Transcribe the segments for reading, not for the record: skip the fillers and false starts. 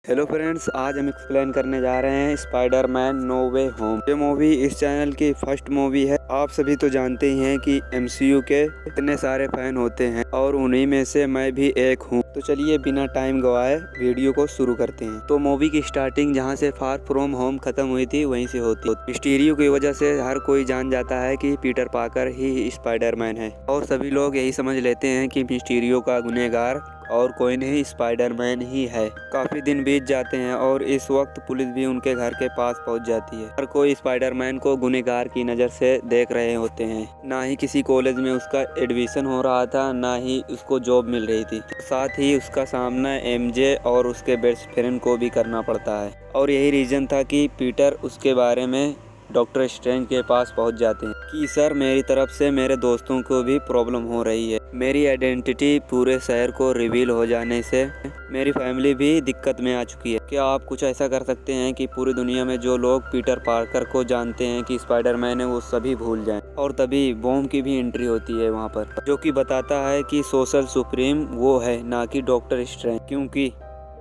Hello friends, आज हम explain करने जा रहे हैं स्पाइडरमैन नो वे होम। ये मूवी इस चैनल की फर्स्ट मूवी है। आप सभी तो जानते ही हैं कि एमसीयू के इतने सारे फैन होते हैं और उन्हीं में से मैं भी एक हूँ। तो चलिए बिना टाइम गवाए वीडियो को शुरू करते हैं। तो मूवी की स्टार्टिंग जहाँ से फार फ्रॉम होम खत्म हुई थी वहीं से होती है। मिस्टीरियो की वजह से हर कोई जान जाता है कि पीटर पार्कर ही स्पाइडरमैन है और सभी लोग यही समझ लेते हैं कि मिस्टीरियो का गुनहगार और कोई नहीं स्पाइडरमैन ही है। काफी दिन बीत जाते हैं और इस वक्त पुलिस भी उनके घर के पास पहुंच जाती है। हर कोई स्पाइडरमैन को गुनहगार की नज़र से देख रहे होते हैं। ना ही किसी कॉलेज में उसका एडमिशन हो रहा था, ना ही उसको जॉब मिल रही थी। साथ ही उसका सामना एमजे और उसके बेस्ट फ्रेंड को भी करना पड़ता है और यही रीजन था कि पीटर उसके बारे में डॉक्टर स्ट्रेंज के पास पहुंच जाते हैं कि सर मेरी तरफ से मेरे दोस्तों को भी प्रॉब्लम हो रही है। मेरी आइडेंटिटी पूरे शहर को रिवील हो जाने से मेरी फैमिली भी दिक्कत में आ चुकी है। क्या आप कुछ ऐसा कर सकते हैं कि पूरी दुनिया में जो लोग पीटर पार्कर को जानते हैं कि स्पाइडरमैन है वो सभी भूल जाएं। और तभी बॉम की भी एंट्री होती है वहाँ पर, जो कि बताता है कि सोशल सुप्रीम वो है, ना कि डॉक्टर स्ट्रेंज। क्योंकि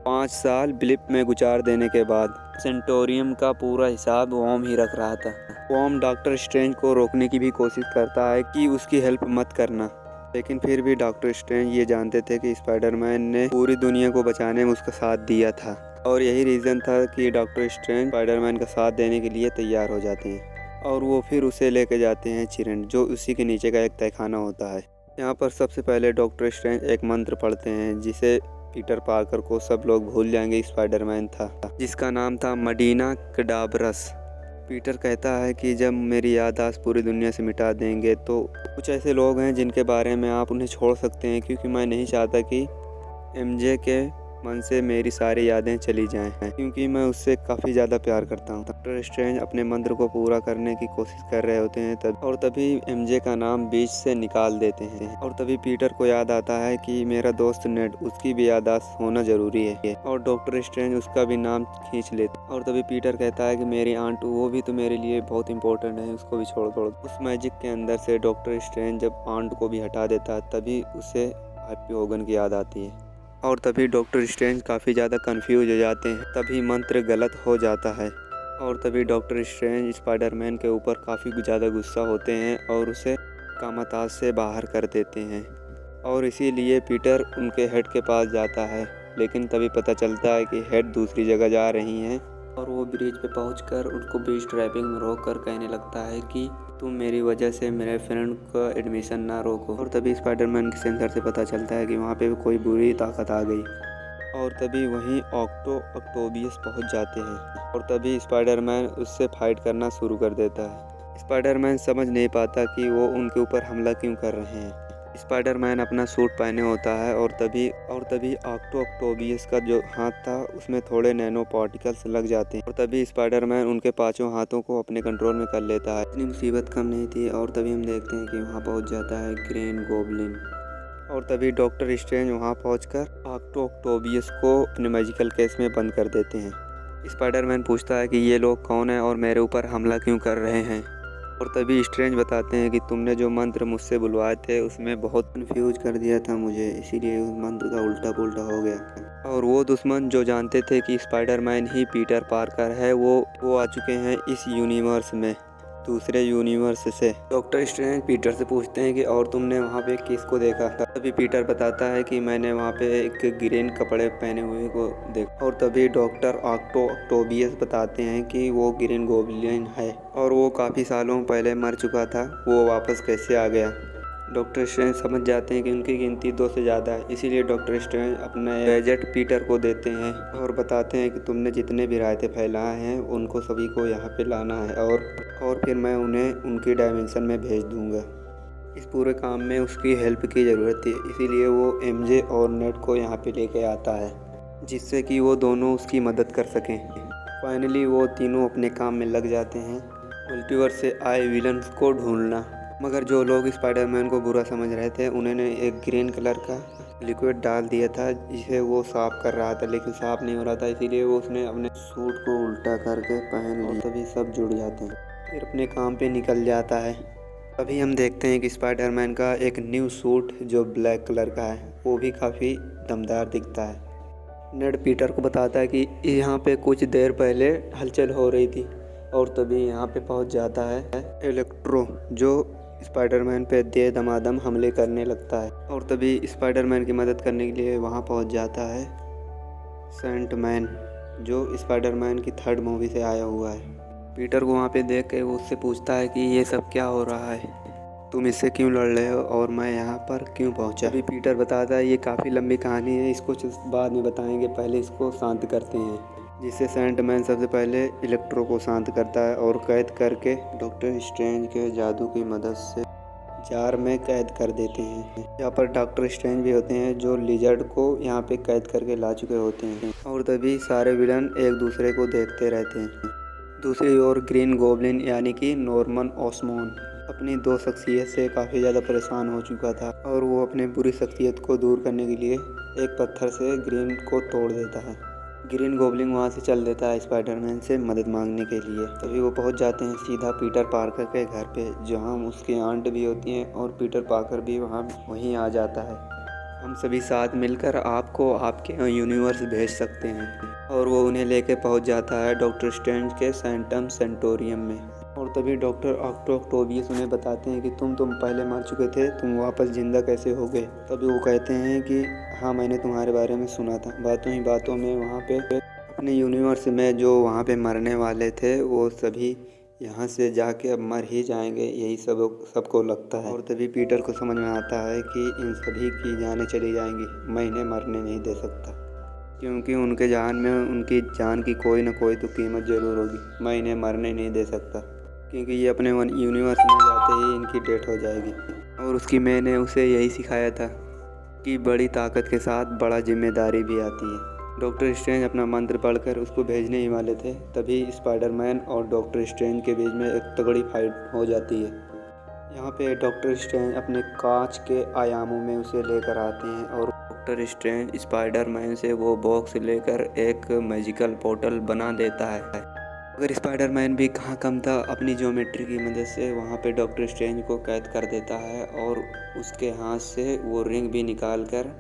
5 साल ब्लिप में गुजार देने के बाद सेंटोरियम का पूरा हिसाब वॉम ही रख रहा था। वॉम डॉक्टर स्ट्रेंज को रोकने की भी कोशिश करता है कि उसकी हेल्प मत करना, लेकिन फिर भी डॉक्टर स्ट्रेंज ये जानते थे कि स्पाइडरमैन ने पूरी दुनिया को बचाने में उसका साथ दिया था और यही रीज़न था कि डॉक्टर स्ट्रेंज स्पाइडरमैन का साथ देने के लिए तैयार हो जाते हैं और वो फिर उसे लेके जाते हैं चिरंड, जो उसी के नीचे का एक तहखाना होता है। यहाँ पर सबसे पहले डॉक्टर स्ट्रेंज एक मंत्र पढ़ते हैं जिसे पीटर पार्कर को सब लोग भूल जाएंगे स्पाइडरमैन था, जिसका नाम था मडीना कडाबरस। पीटर कहता है कि जब मेरी याददाश्त पूरी दुनिया से मिटा देंगे तो कुछ ऐसे लोग हैं जिनके बारे में आप उन्हें छोड़ सकते हैं, क्योंकि मैं नहीं चाहता कि एमजे के मन से मेरी सारी यादें चली जाएं, क्योंकि मैं उससे काफ़ी ज़्यादा प्यार करता हूं। डॉक्टर स्ट्रेंज अपने मंत्र को पूरा करने की कोशिश कर रहे होते हैं तभी एमजे का नाम बीच से निकाल देते हैं और तभी पीटर को याद आता है कि मेरा दोस्त नेड, उसकी भी याददाश्त होना ज़रूरी है और डॉक्टर स्ट्रेंज उसका भी नाम खींच लेते और तभी पीटर कहता है कि मेरी आंट वो भी तो मेरे लिए बहुत इंपॉर्टेंट है, उसको भी छोड़ दो। उस मैजिक के अंदर से डॉक्टर स्ट्रेंज जब आंट को भी हटा देता है तभी उसे हैप्पी होगन की याद आती है और तभी डॉक्टर स्ट्रेंज काफ़ी ज़्यादा कंफ्यूज हो जाते हैं। तभी मंत्र गलत हो जाता है और तभी डॉक्टर स्ट्रेंज स्पाइडरमैन के ऊपर काफ़ी ज़्यादा गुस्सा होते हैं और उसे कामाताज से बाहर कर देते हैं और इसीलिए पीटर उनके हेड के पास जाता है, लेकिन तभी पता चलता है कि हेड दूसरी जगह जा रही हैं और वो ब्रिज पे पहुंचकर उनको बीच ट्रैपिंग में रोक कर कहने लगता है कि तुम मेरी वजह से मेरे फ्रेंड का एडमिशन ना रोको। और तभी स्पाइडरमैन के सेंसर से पता चलता है कि वहाँ पे कोई बुरी ताकत आ गई और तभी वहीं ऑक्टोबियस पहुँच जाते हैं और तभी स्पाइडरमैन उससे फाइट करना शुरू कर देता है। स्पाइडरमैन समझ नहीं पाता कि वो उनके ऊपर हमला क्यों कर रहे हैं। स्पाइडरमैन अपना सूट पहने होता है और तभी ऑक्टोबियस का जो हाथ था उसमें थोड़े नैनो पार्टिकल्स लग जाते हैं और तभी स्पाइडरमैन उनके पांचों हाथों को अपने कंट्रोल में कर लेता है। इतनी मुसीबत कम नहीं थी और तभी हम देखते हैं कि वहाँ पहुँच जाता है ग्रीन गोब्लिन और तभी डॉक्टर स्ट्रेंज वहाँ पहुँचकर ऑक्टोबियस को अपने मैजिकल केस में बंद कर देते हैं। स्पाइडरमैन पूछता है कि ये लोग कौन हैं और मेरे ऊपर हमला क्यों कर रहे हैं और तभी स्ट्रेंज बताते हैं कि तुमने जो मंत्र मुझसे बुलवाए थे उसमें बहुत कंफ्यूज कर दिया था मुझे, इसीलिए उस मंत्र का उल्टा पुल्टा हो गया। और वो दुश्मन जो जानते थे कि स्पाइडरमैन ही पीटर पार्कर है वो आ चुके हैं इस यूनिवर्स में, दूसरे यूनिवर्स से। डॉक्टर स्ट्रेंज पीटर से पूछते हैं कि और तुमने वहाँ पे किसको देखा था। तभी पीटर बताता है कि मैंने वहाँ पे एक ग्रीन कपड़े पहने हुए को देखा और तभी डॉक्टर ऑक्टोबियस बताते हैं कि वो ग्रीन गोब्लिन है और वो काफ़ी सालों पहले मर चुका था, वो वापस कैसे आ गया। डॉक्टर स्ट्रेंज समझ जाते हैं कि उनकी गिनती 2 से ज़्यादा है, इसीलिए डॉक्टर स्ट्रेंज अपना गैजेट पीटर को देते हैं और बताते हैं कि तुमने जितने भी रायते फैलाए हैं उनको सभी को यहाँ पे लाना है और फिर मैं उन्हें उनकी डायमेंशन में भेज दूँगा। इस पूरे काम में उसकी हेल्प की ज़रूरत थी, इसीलिए वो एमजे और नेट को यहाँ पे लेके आता है जिससे कि वो दोनों उसकी मदद कर सकें। फाइनली वो तीनों अपने काम में लग जाते हैं, मल्टीवर्स से आए विलन्स को ढूंढना। मगर जो लोग स्पाइडरमैन को बुरा समझ रहे थे उन्होंने एक ग्रीन कलर का लिक्विड डाल दिया था जिसे वो साफ कर रहा था, लेकिन साफ नहीं हो रहा था, इसीलिए वो उसने अपने सूट को उल्टा करके पहन लिया। तभी सब जुड़ जाते हैं, फिर अपने काम पे निकल जाता है। अभी हम देखते हैं कि स्पाइडरमैन का एक न्यू सूट जो ब्लैक कलर का है वो भी काफ़ी दमदार दिखता है नेड पीटर को बताता है कि यहाँ पे कुछ देर पहले हलचल हो रही थी और तभी यहाँ पे पहुँच जाता है इलेक्ट्रो, जो स्पाइडरमैन पे दे दमादम हमले करने लगता है। और तभी स्पाइडरमैन की मदद करने के लिए वहाँ पहुँच जाता है सैंडमैन, जो स्पाइडरमैन की थर्ड मूवी से आया हुआ है। पीटर को वहाँ पे देख के वो उससे पूछता है कि ये सब क्या हो रहा है, तुम इससे क्यों लड़ रहे हो और मैं यहाँ पर क्यों पहुँचा। अभी पीटर बताता है ये काफ़ी लंबी कहानी है, इसको बाद में बताएंगे, पहले इसको शांत करते हैं। जिससे सैंडमैन सबसे पहले इलेक्ट्रो को शांत करता है और कैद करके डॉक्टर स्ट्रेंज के जादू की मदद से जार में कैद कर देते हैं। यहाँ पर डॉक्टर स्ट्रेंज भी होते हैं जो लिजर्ड को यहाँ पे कैद करके ला चुके होते हैं। और तभी सारे विलन एक दूसरे को देखते रहते हैं। दूसरी ओर ग्रीन गोब्लिन यानी कि नॉर्मन ऑसमॉन अपनी दो शख्सियत से काफ़ी ज़्यादा परेशान हो चुका था और वो अपने बुरी शख्सियत को दूर करने के लिए एक पत्थर से ग्रीन को तोड़ देता है। ग्रीन गोब्लिन वहाँ से चल देता है स्पाइडरमैन से मदद मांगने के लिए। तभी वो पहुँच जाते हैं सीधा पीटर पार्कर के घर पे, जहाँ उसकी आंट भी होती हैं और पीटर पार्कर भी वहीं आ जाता है। हम सभी साथ मिलकर आपको आपके यूनिवर्स भेज सकते हैं। और वो उन्हें लेके पहुँच जाता है डॉक्टर स्ट्रेंज के सैंटम सेंटोरियम में। और तभी डॉक्टर ऑक्टोबियस उन्हें बताते हैं कि तुम पहले मर चुके थे, तुम वापस जिंदा कैसे हो गए। तभी वो कहते हैं कि हाँ, मैंने तुम्हारे बारे में सुना था। बातों ही बातों में वहाँ पे अपने यूनिवर्स में जो वहाँ पे मरने वाले थे वो सभी यहाँ से जाके अब मर ही जाएंगे, यही सबको लगता है। और तभी पीटर को समझ में आता है कि इन सभी की जानें चली जाएंगी, मैं इन्हें मरने नहीं दे सकता, क्योंकि उनके जान में उनकी जान की कोई ना कोई तो कीमत ज़रूर होगी। मैं इन्हें मरने नहीं दे सकता, क्योंकि ये अपने यूनिवर्स में जाते ही इनकी डेथ हो जाएगी। और उसकी माँ ने उसे यही सिखाया था कि बड़ी ताकत के साथ बड़ा जिम्मेदारी भी आती है। डॉक्टर स्ट्रेंज अपना मंत्र पढ़कर उसको भेजने ही वाले थे, तभी स्पाइडरमैन और डॉक्टर स्ट्रेंज के बीच में एक तगड़ी फाइट हो जाती है। यहाँ पे डॉक्टर स्ट्रेंज अपने कांच के आयामों में उसे लेकर आते हैं और डॉक्टर स्ट्रेंज स्पाइडरमैन से वो बॉक्स लेकर एक मैजिकल पोर्टल बना देता है। अगर स्पाइडरमैन भी कहाँ कम था, अपनी ज्योमेट्री की मदद से वहाँ पे डॉक्टर स्ट्रेंज को कैद कर देता है और उसके हाथ से वो रिंग भी निकाल कर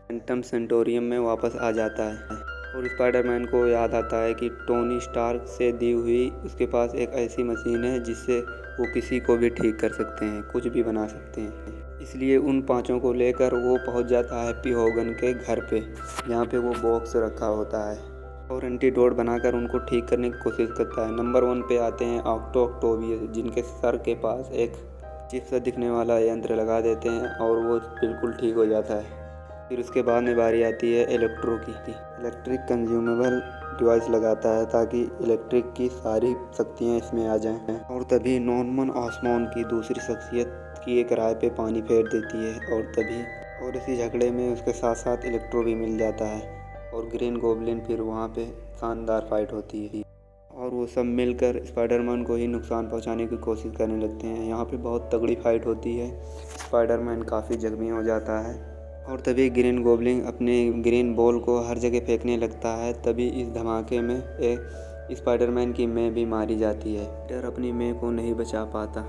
सैंटम सेंटोरियम में वापस आ जाता है। और स्पाइडरमैन को याद आता है कि टोनी स्टार्क से दी हुई उसके पास एक ऐसी मशीन है जिससे वो किसी को भी ठीक कर सकते हैं, कुछ भी बना सकते हैं। इसलिए उन पांचों को लेकर वो पहुंच जाता है हैप्पी होगन के घर पे, जहाँ पे वो बॉक्स रखा होता है और एंटीडोट बनाकर उनको ठीक करने की कोशिश करता है। नंबर 1 पे आते हैं ऑक्टोबियस, जिनके सर के पास एक चिप सा दिखने वाला यंत्र लगा देते हैं और वो बिल्कुल ठीक हो जाता है। फिर उसके बाद में बारी आती है इलेक्ट्रो की। इलेक्ट्रिक कंज्यूमेबल डिवाइस लगाता है ताकि इलेक्ट्रिक की सारी शक्तियाँ इसमें आ जाएं। और तभी नॉर्मन ऑसमॉन की दूसरी शख्सियत की एक राय पे पानी फेर देती है और इसी झगड़े में उसके साथ साथ इलेक्ट्रो भी मिल जाता है और ग्रीन गोब्लिन। फिर वहाँ पे शानदार फाइट होती है और वो सब मिलकर स्पाइडरमैन को ही नुकसान पहुँचाने की कोशिश करने लगते हैं। यहाँ पे बहुत तगड़ी फाइट होती है, स्पाइडरमैन काफ़ी जख्मी हो जाता है और तभी ग्रीन गोब्लिन अपने ग्रीन बॉल को हर जगह फेंकने लगता है। तभी इस धमाके में एक स्पाइडरमैन की माँ भी मारी जाती है। पीटर अपनी माँ को नहीं बचा पाता।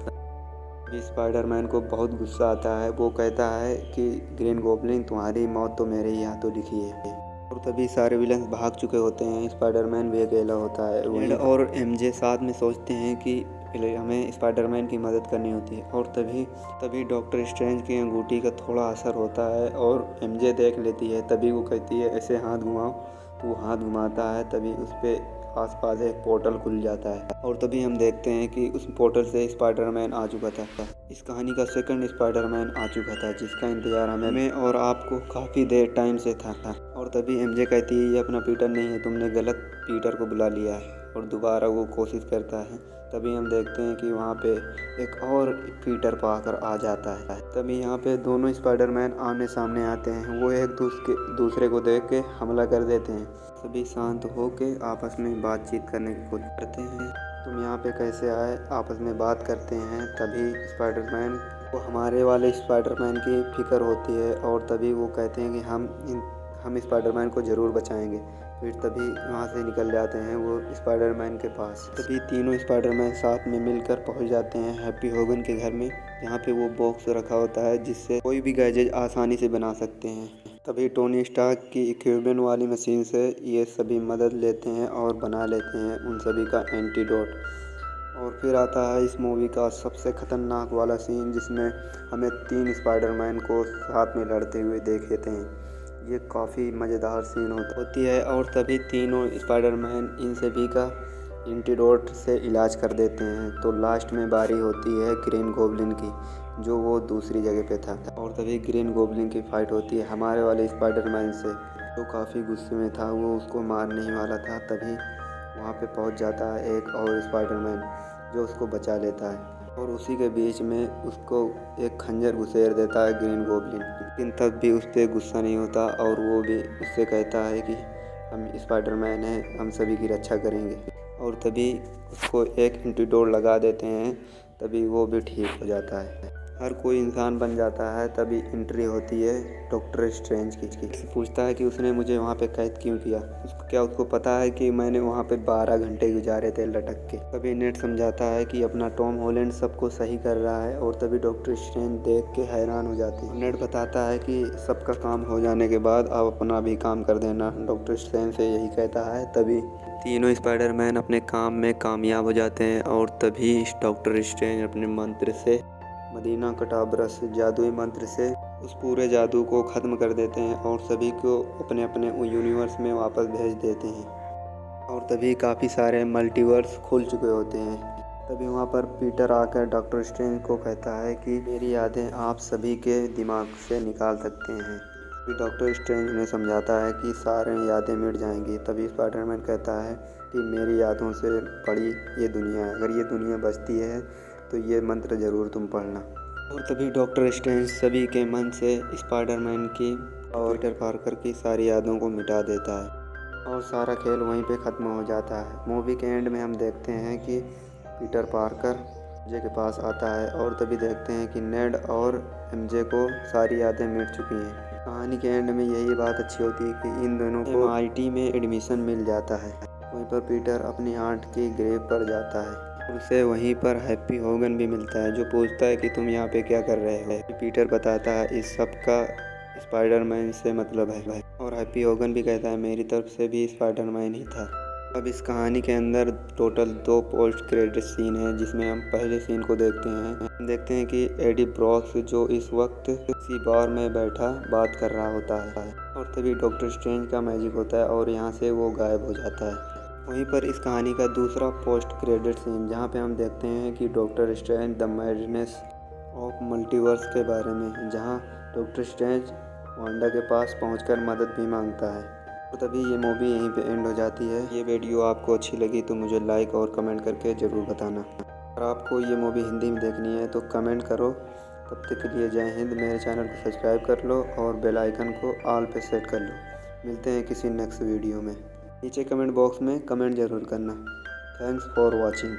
स्पाइडरमैन को बहुत गुस्सा आता है, वो कहता है कि ग्रीन गोब्लिन तुम्हारी मौत तो मेरे ही हाथों लिखी है। और तभी सारे विलन भाग चुके होते हैं, स्पाइडरमैन भी अकेला होता है और एमजे साथ में सोचते हैं कि हमें स्पाइडरमैन की मदद करनी होती है। और तभी डॉक्टर स्ट्रेंज की अंगूठी का थोड़ा असर होता है और एमजे देख लेती है। तभी वो कहती है ऐसे हाथ घुमाओ, तो वो हाथ घुमाता है, तभी उस पर आसपास एक पोर्टल खुल जाता है और तभी हम देखते हैं कि उस पोर्टल से स्पाइडरमैन आ चुका था। इस कहानी का सेकंड स्पाइडरमैन आ चुका था, जिसका इंतजार हमें और आपको काफ़ी देर टाइम से था। और तभी एमजे कहती है ये अपना पीटर नहीं है, तुमने गलत पीटर को बुला लिया है। और दोबारा वो कोशिश करता है। तभी हम देखते हैं कि वहाँ पे एक और पीटर पाकर आ जाता है। तभी यहाँ पे दोनों स्पाइडरमैन आमने सामने आते हैं। वो एक दूसरे को देख के हमला कर देते हैं। सभी शांत होके आपस में बातचीत करने की कोशिश करते हैं। तुम यहाँ पे कैसे आए, आपस में बात करते हैं। तभी स्पाइडरमैन को हमारे वाले स्पाइडरमैन की फिक्र होती है और तभी वो कहते हैं कि हम स्पाइडरमैन को ज़रूर बचाएंगे। फिर तभी वहाँ से निकल जाते हैं वो स्पाइडरमैन के पास। तभी तीनों स्पाइडरमैन साथ में मिलकर पहुँच जाते हैं हैप्पी होगन के घर में, जहाँ पे वो बॉक्स रखा होता है जिससे कोई भी गैजेट आसानी से बना सकते हैं। तभी टोनी स्टार्क की इक्विपमेंट वाली मशीन से ये सभी मदद लेते हैं और बना लेते हैं उन सभी का एंटीडोट। और फिर आता है इस मूवी का सबसे खतरनाक वाला सीन, जिसमें हमें 3 स्पाइडरमैन को साथ में लड़ते हुए देखे थे। ये काफ़ी मज़ेदार सीन होती है और तभी तीनों स्पाइडरमैन इन सभी का एंटीडोट से इलाज कर देते हैं। तो लास्ट में बारी होती है ग्रीन गोब्लिन की, जो वो दूसरी जगह पे था। और तभी ग्रीन गोब्लिन की फाइट होती है हमारे वाले स्पाइडरमैन से, जो काफ़ी गुस्से में था, वो उसको मारने ही वाला था। तभी वहाँ पे पहुँच जाता है एक और स्पाइडरमैन, जो उसको बचा लेता है। और उसी के बीच में उसको एक खंजर घुसेड़ देता है ग्रीन गोब्लिन, लेकिन तब भी उस पर गुस्सा नहीं होता और वो भी उससे कहता है कि हम स्पाइडरमैन हैं, हम सभी की रक्षा करेंगे। और तभी उसको एक एंटीडोट लगा देते हैं, तभी वो भी ठीक हो जाता है। हर कोई इंसान बन जाता है। तभी एंट्री होती है डॉक्टर स्ट्रेंज की। पूछता है कि उसने मुझे वहाँ पे कैद क्यों किया। क्या उसको पता है कि मैंने वहाँ पे 12 घंटे गुजारे थे लटक के। तभी नेड समझाता है कि अपना टॉम हॉलैंड सबको सही कर रहा है। और तभी डॉक्टर स्ट्रेंज देख के हैरान हो जाते हैं। नेड बताता है कि सबका काम हो जाने के बाद आप अपना भी काम कर देना। डॉक्टर स्ट्रेंज से यही कहता है। तभी तीनों स्पाइडरमैन अपने काम में कामयाब हो जाते हैं। और तभी डॉक्टर स्ट्रेंज अपने मंत्र से, मदीना कटाब्रस जादुई मंत्र से, उस पूरे जादू को ख़त्म कर देते हैं और सभी को अपने अपने यूनिवर्स में वापस भेज देते हैं। और तभी काफ़ी सारे मल्टीवर्स खुल चुके होते हैं। तभी वहाँ पर पीटर आकर डॉक्टर स्ट्रेंज को कहता है कि मेरी यादें आप सभी के दिमाग से निकाल सकते हैं। फिर डॉक्टर स्ट्रेंज उन्हें समझाता है कि सारे यादें मिट जाएंगी। तभी स्पाइडरमैन कहता है कि मेरी यादों से बड़ी ये दुनिया है, अगर ये दुनिया बचती है तो ये मंत्र ज़रूर तुम पढ़ना। और तभी डॉक्टर स्ट्रेंज सभी के मन से स्पाइडरमैन की और पीटर पार्कर की सारी यादों को मिटा देता है और सारा खेल वहीं पे ख़त्म हो जाता है। मूवी के एंड में हम देखते हैं कि पीटर पार्कर एमजे के पास आता है और तभी देखते हैं कि नेड और एमजे को सारी यादें मिट चुकी हैं। कहानी के एंड में यही बात अच्छी होती है कि इन दोनों को MIT में एडमिशन मिल जाता है। वहीं पर पीटर अपनी आंट की ग्रेव पर जाता है। उसे वहीं पर हैप्पी होगन भी मिलता है, जो पूछता है कि तुम यहाँ पे क्या कर रहे हो। पीटर बताता है इस सब का स्पाइडरमैन से मतलब है। और हैप्पी होगन भी कहता है मेरी तरफ से भी स्पाइडरमैन ही था। अब इस कहानी के अंदर टोटल 2 पोस्ट क्रेडिट सीन है, जिसमें हम पहले सीन को देखते हैं कि एडी ब्रॉक्स जो इस वक्त किसी बार में बैठा बात कर रहा होता है। और तभी डॉक्टर स्ट्रेंज का मैजिक होता है और यहाँ से वो गायब हो जाता है। वहीं पर इस कहानी का दूसरा पोस्ट क्रेडिट सीन, जहाँ पे हम देखते हैं कि doctor strange the madness of multiverse के बारे में, जहाँ डॉक्टर स्ट्रेंज वांडा के पास पहुंचकर मदद भी मांगता है। तो तभी ये मूवी यहीं पे एंड हो जाती है। ये वीडियो आपको अच्छी लगी तो मुझे लाइक और कमेंट करके ज़रूर बताना। अगर आपको ये मूवी हिंदी में देखनी है तो कमेंट करो। तब तक के लिए जय हिंद। मेरे चैनल को सब्सक्राइब कर लो और बेल आइकन को ऑल पे सेट कर लो। मिलते हैं किसी नेक्स्ट वीडियो में। नीचे कमेंट बॉक्स में कमेंट ज़रूर करना। Thanks for watching.